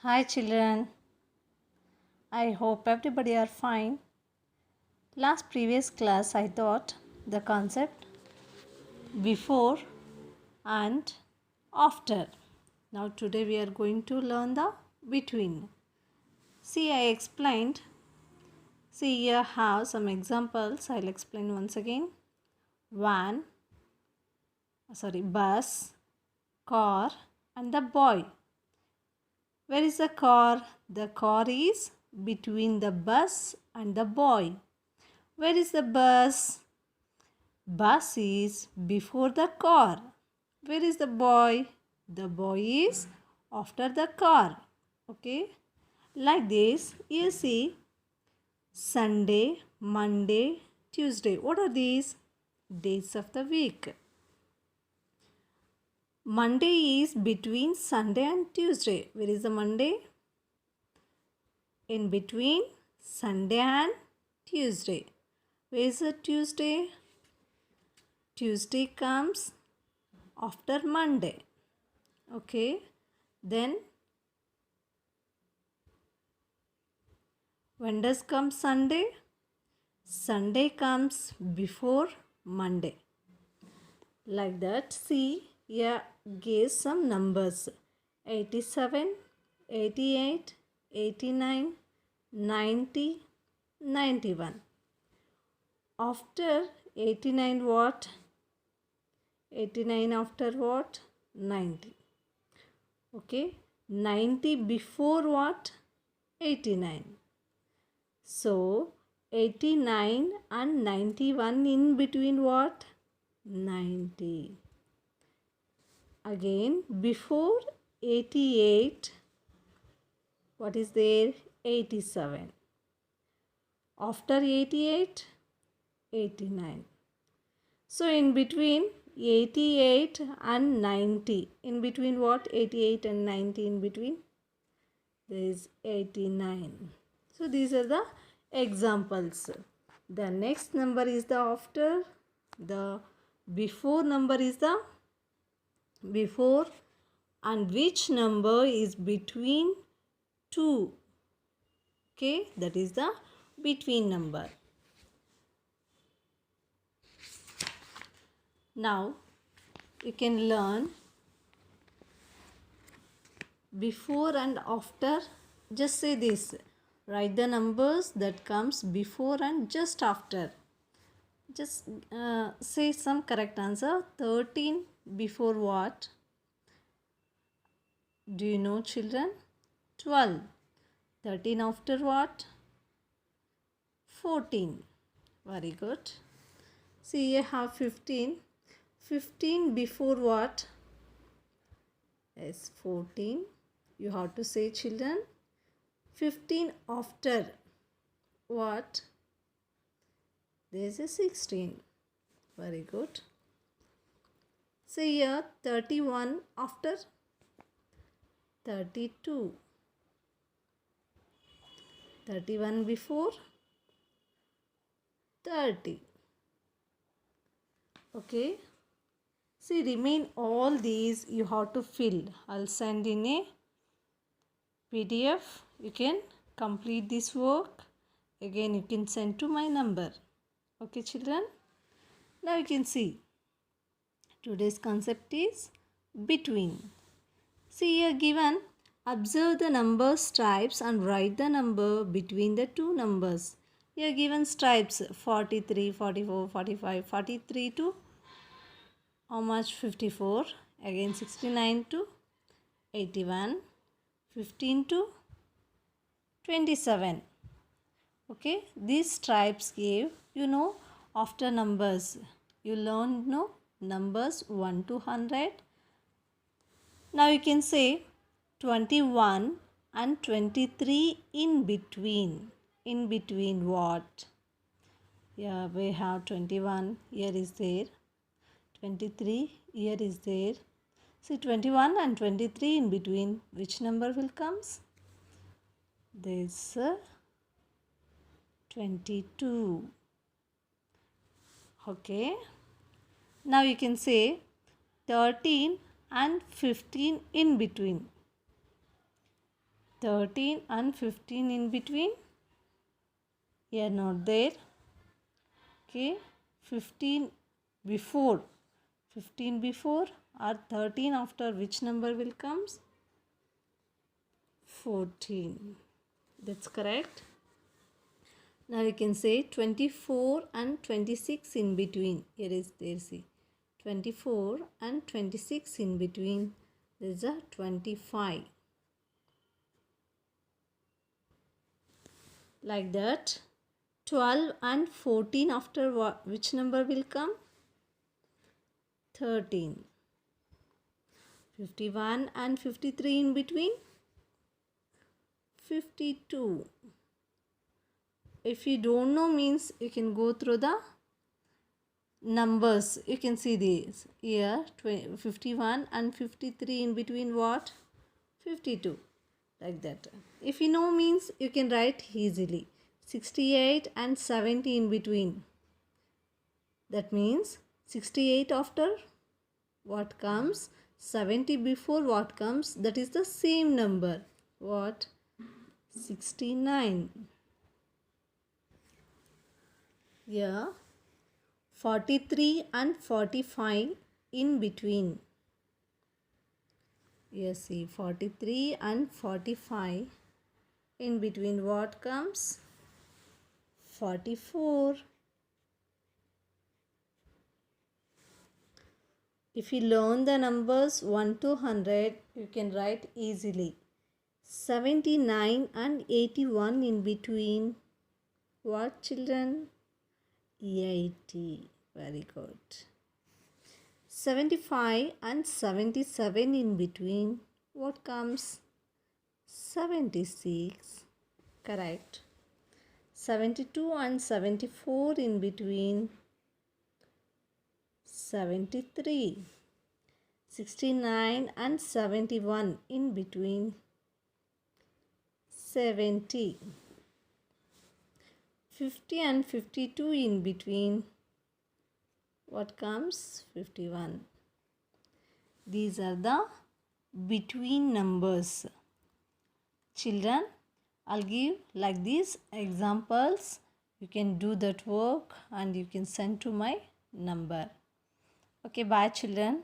Hi children, I hope everybody are fine. Last previous class I taught the concept before and after. Now today we are going to learn the between. See, I explained. See, here have some examples. I'll explain once again. Bus, car and the boy. Where is the car? The car is between the bus and the boy. Where is the bus? Bus is before the car. Where is the boy? The boy is after the car. Okay? Like this, you see Sunday, Monday, Tuesday. What are these? Days of the week. Monday is between Sunday and Tuesday. Where is the Monday? In between Sunday and Tuesday. Where is the Tuesday? Tuesday comes after Monday. Okay. Then when does come Sunday? Sunday comes before Monday. Like that. See, here give some numbers. 87, 88, 89, 90, 91. After 89 what? 89 after what? 90. Okay. 90 before what? 89. So 89 and 91 in between what? 90. Again before 88 what is there? 87. After 88 89. So in between 88 and 90. In between what? 88 and 90 in between? There is 89. So these are the examples. The next number is the after. The before number is the before. And which number is between 2? Okay, that is the between number. Now you can learn before and after. Just say this. Write the numbers that comes before and just after. Just say some correct answer. 13 before what? Do you know children? 12. 13 after what? 14. Very good. See, you have 15. 15 before what? Yes, 14. You have to say children. 15 after what? There is a 16. Very good. Say here 31 after 32. 31 before 30. Okay. See, remain all these you have to fill. I'll send in a PDF. You can complete this work. Again, you can send to my number. Okay, children. Now you can see. Today's concept is between. See here given. Observe the number stripes and write the number between the two numbers. Here given stripes 43, 44, 45, 43 to how much? 54. Again 69 to 81. 15 to 27. Okay. These stripes gave, after numbers. You learned, numbers 1 to 100. Now you can say 21 and 23 in between. In between what? Yeah, we have 21. Here is there. 23. Here is there. See, 21 and 23 in between. Which number will comes? This 22. Okay. Now you can say 13 and 15 in between. 13 and 15 in between? Here not there. Okay, 15 before. 15 before or 13 after which number will comes? 14. That's correct. Now you can say 24 and 26 in between. Here is there, see. 24 and 26 in between. There is a 25. Like that. 12 and 14 after what, which number will come? 13. 51 and 53 in between? 52. If you don't know means you can go through the numbers. You can see these. Here 51 and 53 in between what? 52. Like that. If you know means you can write easily. 68 and 70 in between. That means 68 after what comes? 70 before what comes? That is the same number. What? 69. Yeah. 43 and 45 in between. Yes, see 43 and 45 in between what comes? 44. If you learn the numbers 1 to 100, you can write easily. 79 and 81 in between. What, children? 80. Very good. 75 and 77 in between. What comes? 76. Correct. 72 and 74 in between. 73. 69 and 71 in between. 70. 50 and 52 in between. What comes? 51. These are the between numbers. Children, I'll give like these examples. You can do that work and you can send to my number. Okay, bye children.